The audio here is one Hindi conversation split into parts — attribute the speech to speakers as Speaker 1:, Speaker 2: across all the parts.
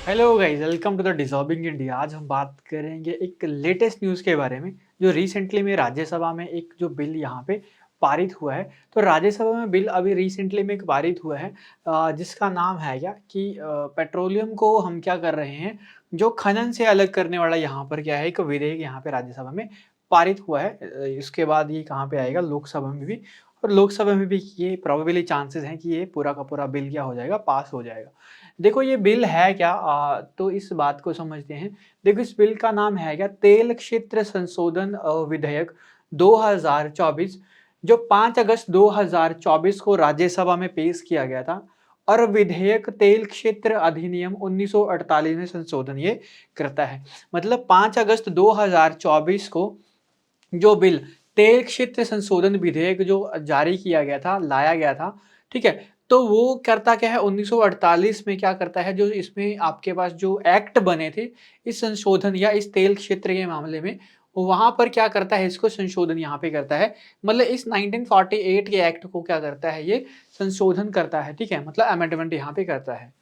Speaker 1: Hello guys, welcome to the dissolving India. आज हम बात करेंगे एक लेटेस्ट न्यूज़ के बारे में जो रिसेंटली में राज्यसभा में एक जो बिल यहाँ पे पारित हुआ है। तो राज्यसभा में बिल अभी रिसेंटली में एक पारित हुआ है जिसका नाम है क्या कि पेट्रोलियम को हम क्या कर रहे हैं, जो खनन से अलग करने वाला यहाँ पर क्या है एक विधेयक यहाँ पे राज्यसभा में पारित हुआ है। इसके बाद ये कहाँ पे आएगा, लोकसभा में भी। और लोकसभा में भी ये प्रोबेबली चांसेस हैं कि ये पूरा का पूरा बिल क्या हो जाएगा, पास हो जाएगा। देखो ये बिल है क्या, तो इस बात को समझते हैं। देखो इस बिल का नाम है क्या, तेल क्षेत्र संशोधन विधेयक 2024, जो 5 अगस्त 2024 को राज्यसभा में पेश किया गया था। और विधेयक तेल क्षेत्र अधिनियम 1948 में संशोधन ये करता है। मतलब 5 अगस्त 2024 को जो बिल तेल क्षेत्र संशोधन विधेयक जो जारी किया गया था, लाया गया था, ठीक है? तो वो करता क्या है, 1948 में क्या करता है, जो इसमें आपके पास जो एक्ट बने थे, इस संशोधन या इस तेल क्षेत्र के मामले में, वहाँ पर क्या करता है, इसको संशोधन यहाँ पे करता है। मतलब इस 1948 के एक्ट को क्या करता है, ये संशोधन करता है, ठीक है? मतलब अमेंडमेंट यहाँ पे करता है।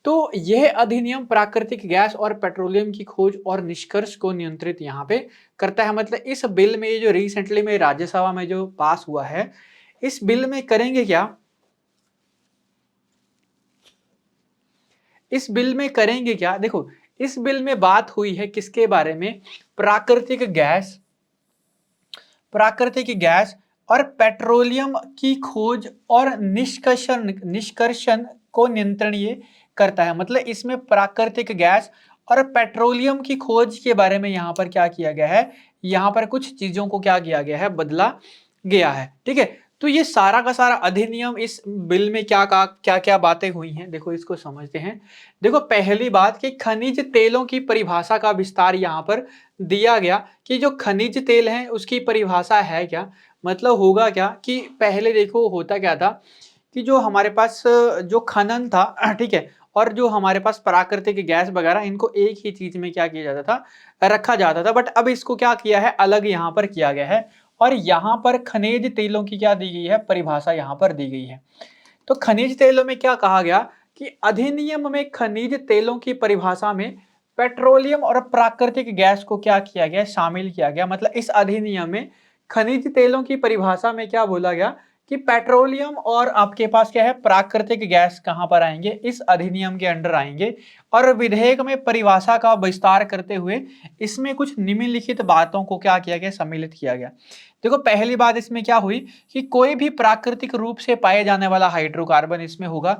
Speaker 1: तो यह अधिनियम प्राकृतिक गैस और पेट्रोलियम की खोज और निष्कर्ष को नियंत्रित यहाँ पे करता है। मतलब इस बिल में, ये जो रिसेंटली में राज्यसभा में जो पास हुआ है, इस बिल में करेंगे क्या, इस बिल में करेंगे क्या, देखो इस बिल में बात हुई है किसके बारे में, प्राकृतिक गैस, प्राकृतिक गैस और पेट्रोलियम की खोज और निष्कर्षण निष्कर्षण को नियंत्रण ये करता है। मतलब इसमें प्राकृतिक गैस और पेट्रोलियम की खोज के बारे में यहाँ पर क्या किया गया है, यहाँ पर कुछ चीजों को क्या किया गया है, बदला गया है, ठीक है? तो ये सारा का सारा अधिनियम इस बिल में क्या क्या बातें हुई हैं, देखो इसको समझते हैं। देखो पहली बात कि खनिज तेलों की परिभाषा का विस्तार यहाँ पर दिया गया कि जो खनिज तेल हैं उसकी परिभाषा है क्या। मतलब होगा क्या कि पहले देखो होता क्या था कि जो हमारे पास जो खनन था, ठीक है, और जो हमारे पास प्राकृतिक गैस वगैरह, इनको एक ही चीज में क्या किया जाता था, रखा जाता था। बट अब इसको क्या किया है, अलग यहाँ पर किया गया है। और यहाँ पर खनिज तेलों की क्या दी गई है, परिभाषा यहाँ पर दी गई है। तो खनिज तेलों में क्या कहा गया कि अधिनियम में खनिज तेलों की परिभाषा में पेट्रोलियम और प्राकृतिक गैस को क्या किया गया, शामिल किया गया। मतलब इस अधिनियम में खनिज तेलों की परिभाषा में क्या बोला गया कि पेट्रोलियम और आपके पास क्या है, प्राकृतिक गैस कहां पर आएंगे, इस अधिनियम के अंडर आएंगे। और विधेयक में परिभाषा का विस्तार करते हुए इसमें कुछ निम्नलिखित बातों को क्या किया गया, सम्मिलित किया गया। देखो पहली बात इसमें क्या हुई कि कोई भी प्राकृतिक रूप से पाए जाने वाला हाइड्रोकार्बन इसमें होगा,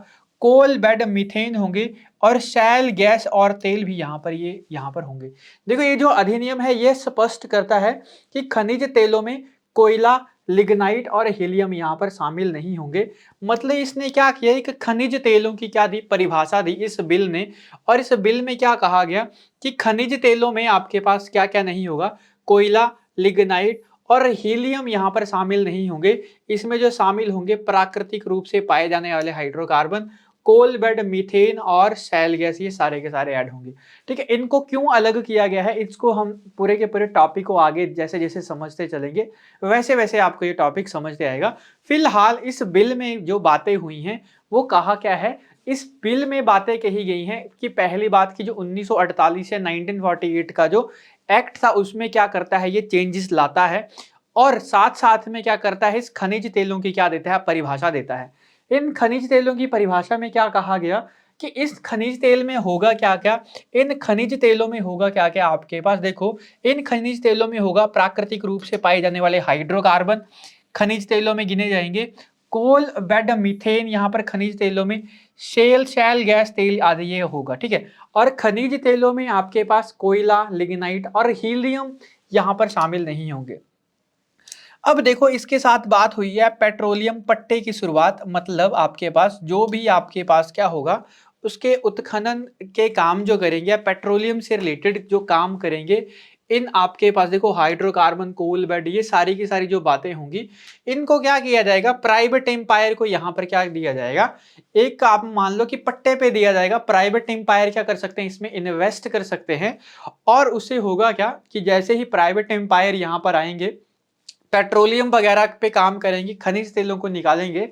Speaker 1: कोल बेड मीथेन होंगे, और शैल गैस और तेल भी यहाँ पर होंगे। देखो ये जो अधिनियम है ये स्पष्ट करता है कि खनिज तेलों में कोयला, लिग्नाइट और हीलियम यहाँ पर शामिल नहीं होंगे। मतलब इसने क्या किया, एक खनिज तेलों की क्या दी, परिभाषा दी इस बिल ने। और इस बिल में क्या कहा गया कि खनिज तेलों में आपके पास क्या क्या नहीं होगा, कोयला, लिग्नाइट और हीलियम यहाँ पर शामिल नहीं होंगे। इसमें जो शामिल होंगे प्राकृतिक रूप से पाए जाने वाले हाइड्रोकार्बन, कोल बेड मीथेन और शैल गैस, ये सारे के सारे ऐड होंगे, ठीक है? इनको क्यों अलग किया गया है, इसको हम पूरे के पूरे टॉपिक को आगे जैसे जैसे समझते चलेंगे वैसे वैसे आपको ये टॉपिक समझते आएगा। फिलहाल इस बिल में जो बातें हुई हैं वो कहा क्या है, इस बिल में बातें कही गई हैं कि पहली बात की जो 1948 या 1948 का जो एक्ट था उसमें क्या करता है, ये चेंजेस लाता है। और साथ साथ में क्या करता है, इस खनिज तेलों की क्या देता है, परिभाषा देता है। इन खनिज तेलों की परिभाषा में क्या कहा गया कि इस खनिज तेल में होगा क्या क्या, इन खनिज तेलों में होगा क्या क्या, आपके पास देखो इन खनिज तेलों में होगा प्राकृतिक रूप से पाए जाने वाले हाइड्रोकार्बन, खनिज तेलों में गिने जाएंगे कोल बेड मीथेन, यहाँ पर खनिज तेलों में शैल गैस तेल आदि ये होगा, ठीक है? और खनिज तेलों में आपके पास कोयला, लिग्नाइट और हीलियम यहाँ पर शामिल नहीं होंगे। अब देखो इसके साथ बात हुई है पेट्रोलियम पट्टे की शुरुआत। मतलब आपके पास जो भी आपके पास क्या होगा, उसके उत्खनन के काम जो करेंगे, पेट्रोलियम से रिलेटेड जो काम करेंगे, इन आपके पास देखो हाइड्रोकार्बन, कोल बेड, ये सारी की सारी जो बातें होंगी, इनको क्या किया जाएगा, प्राइवेट एम्पायर को यहाँ पर क्या दिया जाएगा, एक आप मान लो कि पट्टे पे दिया जाएगा। प्राइवेट एम्पायर क्या कर सकते हैं, इसमें इन्वेस्ट कर सकते हैं। और उससे होगा क्या कि जैसे ही प्राइवेट एम्पायर यहाँ पर आएंगे, पेट्रोलियम वगैरह पे काम करेंगे, खनिज तेलों को निकालेंगे,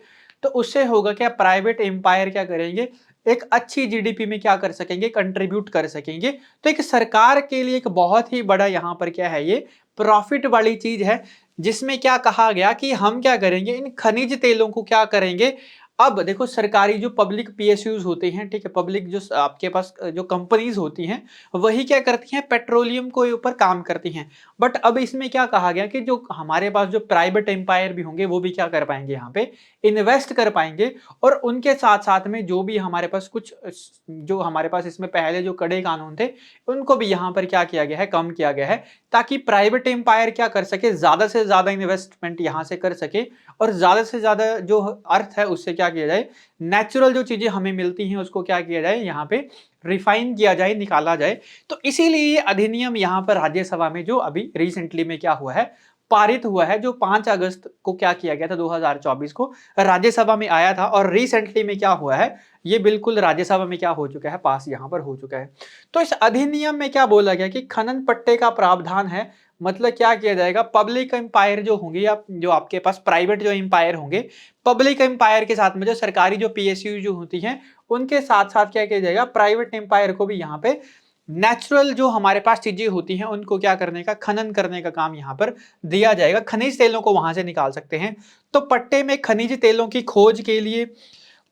Speaker 1: तो उससे होगा क्या, प्राइवेट एम्पायर क्या करेंगे, एक अच्छी जीडीपी में क्या कर सकेंगे, कंट्रीब्यूट कर सकेंगे। तो एक सरकार के लिए एक बहुत ही बड़ा यहाँ पर क्या है, ये प्रॉफिट वाली चीज है, जिसमें क्या कहा गया कि हम क्या करेंगे, इन खनिज तेलों को क्या करेंगे। अब देखो सरकारी जो पब्लिक पीएसयूज होते हैं, ठीक है, पब्लिक जो आपके पास जो कंपनीज होती हैं, वही क्या करती हैं, पेट्रोलियम के ऊपर काम करती हैं। बट अब इसमें क्या कहा गया कि जो हमारे पास जो प्राइवेट एम्पायर भी होंगे, वो भी क्या कर पाएंगे, यहाँ पे इन्वेस्ट कर पाएंगे। और उनके साथ साथ में जो भी हमारे पास कुछ, जो हमारे पास इसमें पहले जो कड़े कानून थे, उनको भी यहाँ पर क्या किया गया है, कम किया गया है, ताकि प्राइवेट एम्पायर क्या कर सके, ज्यादा से ज्यादा इन्वेस्टमेंट यहाँ से कर सके, और ज्यादा से ज्यादा जो अर्थ है उससे क्या किया जाए, नेचुरल जो चीजें हमें मिलती हैं उसको क्या किया जाए, यहाँ पे रिफाइन किया जाए, निकाला जाए। तो इसीलिए ये अधिनियम यहाँ पर राज्यसभा में जो अभी रिसेंटली में क्या हुआ है, पारित हुआ है, जो 5 अगस्त को क्या किया गया था, 2024 को राज्यसभा में आया था, और रिसेंटली में क्या हुआ है, ये बिल्कुल राज्यसभा में क्या हो चुका है, पास यहाँ पर हो चुका है। तो इस अधिनियम में क्या बोला गया कि खनन पट्टे का प्रावधान है, मतलब क्या किया जाएगा, पब्लिक एम्पायर जो होंगे या जो आपके पास प्राइवेट जो एम्पायर होंगे, पब्लिक एम्पायर के साथ में जो सरकारी जो पीएसयू जो होती हैं, उनके साथ साथ क्या किया जाएगा, प्राइवेट एम्पायर को भी यहाँ पे नेचुरल जो हमारे पास चीजें होती हैं उनको क्या करने का, खनन करने का काम यहाँ पर दिया जाएगा, खनिज तेलों को वहां से निकाल सकते हैं। तो पट्टे में खनिज तेलों की खोज के लिए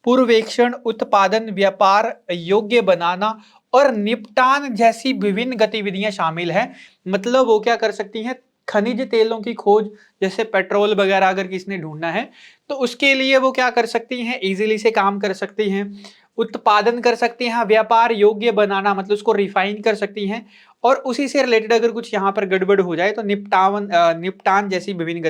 Speaker 1: पूर्वेक्षण, उत्पादन, व्यापार योग्य बनाना और निपटान जैसी विभिन्न गतिविधियां शामिल हैं। मतलब वो क्या कर सकती हैं, खनिज तेलों की खोज, जैसे पेट्रोल वगैरह अगर किसने ढूंढना है तो उसके लिए वो क्या कर सकती हैं, इजीली से काम कर सकती हैं। उत्पादन कर सकती हैं, व्यापार योग्य बनाना मतलब उसको रिफाइन कर सकती हैं, और उसी से रिलेटेड अगर कुछ यहाँ पर गड़बड़ हो जाए तो निपटान जैसी विभिन्न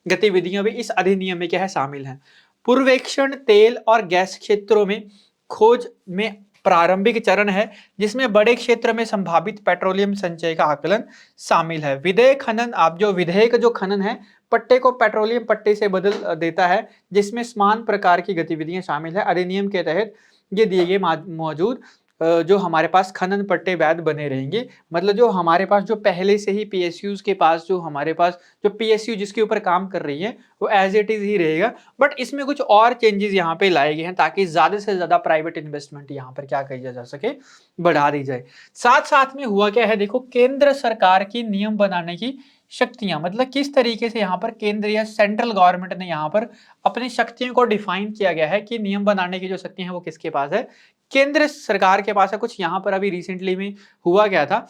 Speaker 1: गतिविधियां भी इस अधिनियम में क्या है, शामिल हैं। पूर्वेक्षण तेल और गैस क्षेत्रों में खोज में प्रारंभिक चरण है, जिसमें बड़े क्षेत्र में संभावित पेट्रोलियम संचय का आकलन शामिल है। विधेयक खनन, आप जो विधेयक जो खनन है पट्टे को पेट्रोलियम पट्टे से बदल देता है, जिसमें समान प्रकार की गतिविधियां शामिल है। अधिनियम के तहत ये दिए गए मौजूद जो हमारे पास खनन पट्टे वैध बने रहेंगे। मतलब जो हमारे पास जो पहले से ही पीएसयूज के पास जो हमारे पास जो पीएसयू जिसके ऊपर काम कर रही है वो एज इट इज ही रहेगा, बट इसमें कुछ और चेंजेस यहाँ पे लाए गए हैं ताकि ज्यादा से ज्यादा प्राइवेट इन्वेस्टमेंट यहाँ पर क्या किया जा सके, बढ़ा दी जाए। साथ साथ में हुआ क्या है, देखो केंद्र सरकार की नियम बनाने की शक्तियां, मतलब किस तरीके से यहाँ पर केंद्र या सेंट्रल गवर्नमेंट ने यहाँ पर अपनी शक्तियों को डिफाइन किया गया है कि नियम बनाने की जो शक्ति है वो किसके पास है, केंद्र सरकार के पास है। कुछ यहाँ पर अभी रिसेंटली में हुआ गया था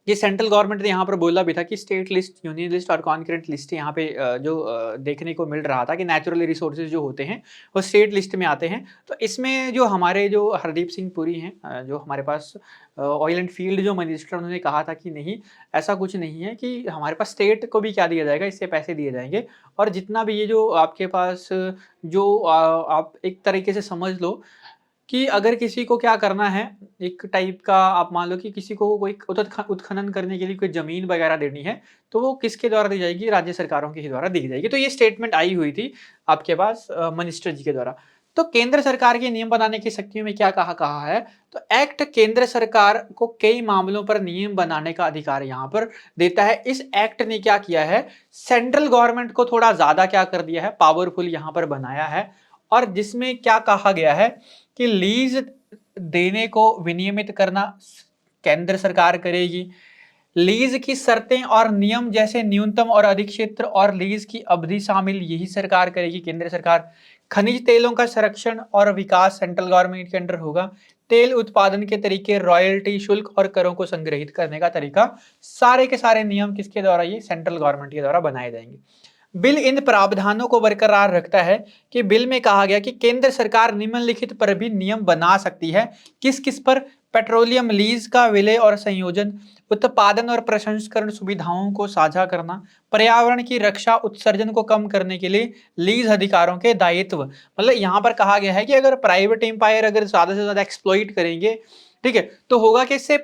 Speaker 1: कि सेंट्रल गवर्नमेंट ने यहाँ पर बोला भी था कि स्टेट लिस्ट, यूनियन लिस्ट और कॉन्करेंट लिस्ट यहाँ पे देखने को मिल रहा था कि नेचुरल रिसोर्सेज जो होते हैं वो स्टेट लिस्ट में आते हैं। तो इसमें जो हमारे जो हरदीप सिंह पुरी हैं, जो हमारे पास ऑयल एंड फील्ड जो मिनिस्टर, उन्होंने कहा था कि नहीं, ऐसा कुछ नहीं है कि हमारे पास स्टेट को भी क्या दिया जाएगा, इससे पैसे दिए जाएंगे। और जितना भी ये जो आपके पास जो आप एक तरीके से समझ लो कि अगर किसी को क्या करना है, एक टाइप का आप मान लो कि किसी को कोई उत्खनन करने के लिए कोई जमीन वगैरह देनी है, तो वो किसके द्वारा दी जाएगी, राज्य सरकारों के ही द्वारा दी जाएगी। तो ये स्टेटमेंट आई हुई थी आपके पास मिनिस्टर जी के द्वारा। तो केंद्र सरकार के नियम बनाने की शक्तियों में क्या कहा है, तो एक्ट केंद्र सरकार को कई मामलों पर नियम बनाने का अधिकार यहाँ पर देता है। इस एक्ट ने क्या किया है, सेंट्रल गवर्नमेंट को थोड़ा ज्यादा क्या कर दिया है, पावरफुल यहाँ पर बनाया है। और जिसमें क्या कहा गया है कि लीज देने को विनियमित करना केंद्र सरकार करेगी। लीज की शर्तें और नियम जैसे न्यूनतम और अधिक क्षेत्र और लीज की अवधि शामिल यही सरकार करेगी, केंद्र सरकार। खनिज तेलों का संरक्षण और विकास सेंट्रल गवर्नमेंट के अंडर होगा। तेल उत्पादन के तरीके, रॉयल्टी, शुल्क और करों को संग्रहित करने का तरीका, सारे के सारे नियम किसके द्वारा, ये सेंट्रल गवर्नमेंट के द्वारा बनाए जाएंगे। बिल इन प्रावधानों को बरकरार रखता है कि बिल में कहा गया कि केंद्र सरकार निम्नलिखित पर भी नियम बना सकती है। किस किस पर, पेट्रोलियम लीज का विलय और संयोजन, उत्पादन और प्रसंस्करण सुविधाओं को साझा करना, पर्यावरण की रक्षा, उत्सर्जन को कम करने के लिए लीज अधिकारों के दायित्व। मतलब यहाँ पर कहा गया है कि अगर प्राइवेट एम्पायर अगर ज्यादा से ज्यादा एक्सप्लॉइट करेंगे, ठीक है, तो होगा कि इससे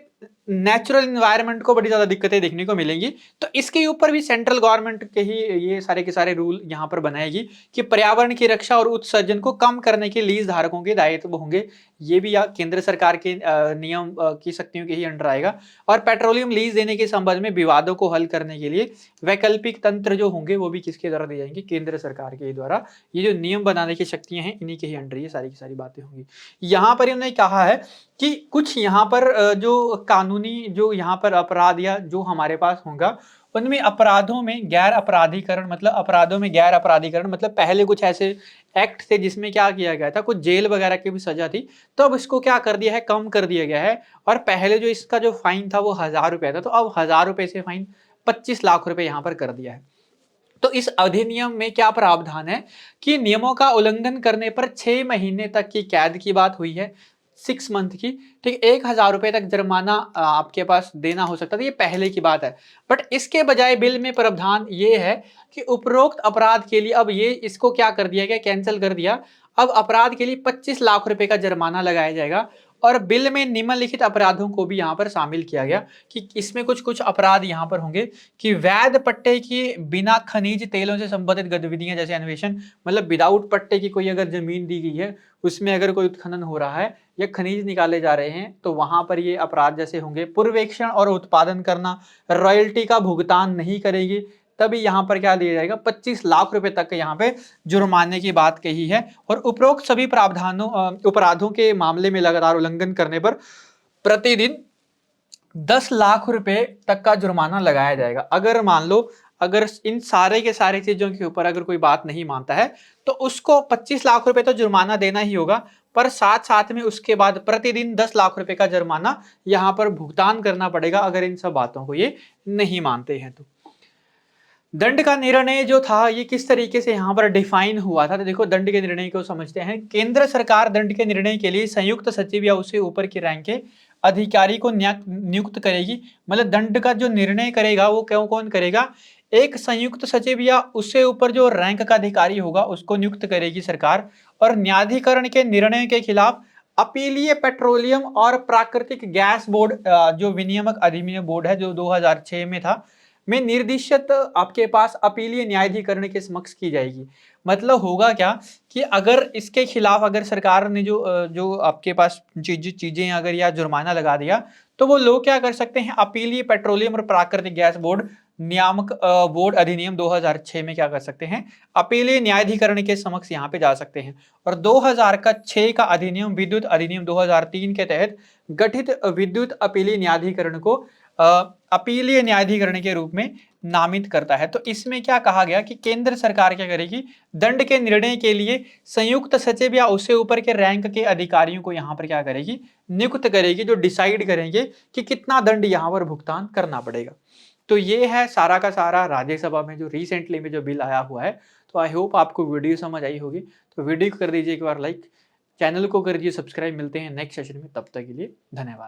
Speaker 1: नेचुरल एनवायरनमेंट को बड़ी ज़्यादा दिक्कतें देखने को मिलेंगी। तो इसके ऊपर भी सेंट्रल गवर्नमेंट के ही ये सारे के सारे रूल यहाँ पर बनाएगी कि पर्यावरण की रक्षा और उत्सर्जन को कम करने के लीज धारकों के दायित्व होंगे। ये भी केंद्र सरकार के नियम की शक्तियों के ही अंडर आएगा। और पेट्रोलियम लीज देने के संबंध में विवादों को हल करने के लिए वैकल्पिक तंत्र जो होंगे वो भी किसके द्वारा दिए जाएंगे, केंद्र सरकार के द्वारा। ये जो नियम बनाने की शक्तियां हैं इन्हीं के ही अंडर ये सारी की सारी बातें होंगी। यहाँ पर इन्होंने कहा है कि कुछ यहाँ पर जो कानूनी जो यहाँ पर अपराध या जो हमारे पास होगा उनमें अपराधों में गैर अपराधीकरण, मतलब अपराधों में गैर अपराधीकरण मतलब पहले कुछ ऐसे एक्ट थे जिसमें क्या किया गया था, कुछ जेल वगैरह की भी सजा थी, तो अब इसको क्या कर दिया है, कम कर दिया गया है। और पहले जो इसका जो फाइन था वो 1000 रुपए था, तो अब 1000 रुपए से फाइन 25 लाख रुपए यहाँ पर कर दिया है। तो इस अधिनियम में क्या प्रावधान है कि नियमों का उल्लंघन करने पर 6 महीने तक की कैद की बात हुई है, 6 मंथ की, ठीक, 1000 रुपए तक जुर्माना आपके पास देना हो सकता था, ये पहले की बात है। बट इसके बजाय बिल में प्रावधान ये है कि उपरोक्त अपराध के लिए अब ये इसको क्या कर दिया गया, कैंसिल कर दिया। अब अपराध के लिए 25 लाख रुपए का जुर्माना लगाया जाएगा। और बिल में निम्नलिखित अपराधों को भी यहाँ पर शामिल किया गया कि इसमें कुछ कुछ अपराध यहाँ पर होंगे कि वैध पट्टे की बिना खनिज तेलों से संबंधित गतिविधियां जैसे अन्वेषण, मतलब विदाउट पट्टे की कोई अगर जमीन दी गई है उसमें अगर कोई उत्खनन हो रहा है या खनिज निकाले जा रहे हैं तो वहां पर ये अपराध जैसे होंगे। पूर्वेक्षण और उत्पादन करना, रॉयल्टी का भुगतान नहीं करेगी, तभी यहाँ पर क्या दिया जाएगा, 25 लाख रुपए तक यहाँ पे जुर्माने की बात कही है। और उपरोक्त सभी प्रावधानों अपराधों के मामले में लगातार उल्लंघन करने पर प्रतिदिन 10 लाख रुपए तक का जुर्माना लगाया जाएगा। अगर मान लो अगर इन सारे के सारे चीजों के ऊपर अगर कोई बात नहीं मानता है तो उसको 25 लाख रुपए तो जुर्माना देना ही होगा, पर साथ साथ में उसके बाद प्रतिदिन 10 लाख रुपए का जुर्माना यहाँ पर भुगतान करना पड़ेगा अगर इन सब बातों को ये नहीं मानते हैं तो। दंड का निर्णय जो था ये किस तरीके से यहाँ पर डिफाइन हुआ था, तो देखो दंड के निर्णय को समझते हैं। केंद्र सरकार दंड के निर्णय के लिए संयुक्त सचिव या उससे ऊपर के रैंक के अधिकारी को नियुक्त करेगी। मतलब दंड का जो निर्णय करेगा वो कौन कौन करेगा, एक संयुक्त सचिव या उससे ऊपर जो रैंक का अधिकारी होगा उसको नियुक्त करेगी सरकार। और न्यायाधिकरण के निर्णय के खिलाफ अपीलीय पेट्रोलियम और प्राकृतिक गैस बोर्ड जो विनियामक अधिनियम बोर्ड है जो 2006 में था, में निर्दिष्ट आपके पास अपीलीय न्यायाधिकरण के समक्ष की जाएगी। मतलब होगा क्या कि अगर इसके खिलाफ अगर सरकार ने जो आपके पास चीजें अगर या जुर्माना लगा दिया तो वो लोग क्या कर सकते हैं, अपीलीय पेट्रोलियम और प्राकृतिक गैस बोर्ड नियामक बोर्ड अधिनियम 2006 में क्या कर सकते हैं, अपीलीय न्यायाधिकरण के समक्ष यहाँ पे जा सकते हैं। और 2006 का अधिनियम विद्युत अधिनियम 2003 के तहत गठित विद्युत अपीलीय न्यायाधिकरण को अपीलीय न्यायाधिकरण के रूप में नामित करता है। तो इसमें क्या कहा गया कि केंद्र सरकार क्या करेगी, दंड के निर्णय के लिए संयुक्त सचिव या उससे ऊपर के रैंक के अधिकारियों को यहाँ पर क्या करेगी, नियुक्त करेगी, जो डिसाइड करेंगे कि कितना दंड यहाँ पर भुगतान करना पड़ेगा। तो ये है सारा का सारा राज्यसभा में जो रिसेंटली में जो बिल आया हुआ है। तो आई होप आपको वीडियो समझ आई होगी। तो वीडियो को कर दीजिए एक बार लाइक, चैनल को कर दीजिए सब्सक्राइब। मिलते हैं नेक्स्ट सेशन में, तब तक के लिए धन्यवाद।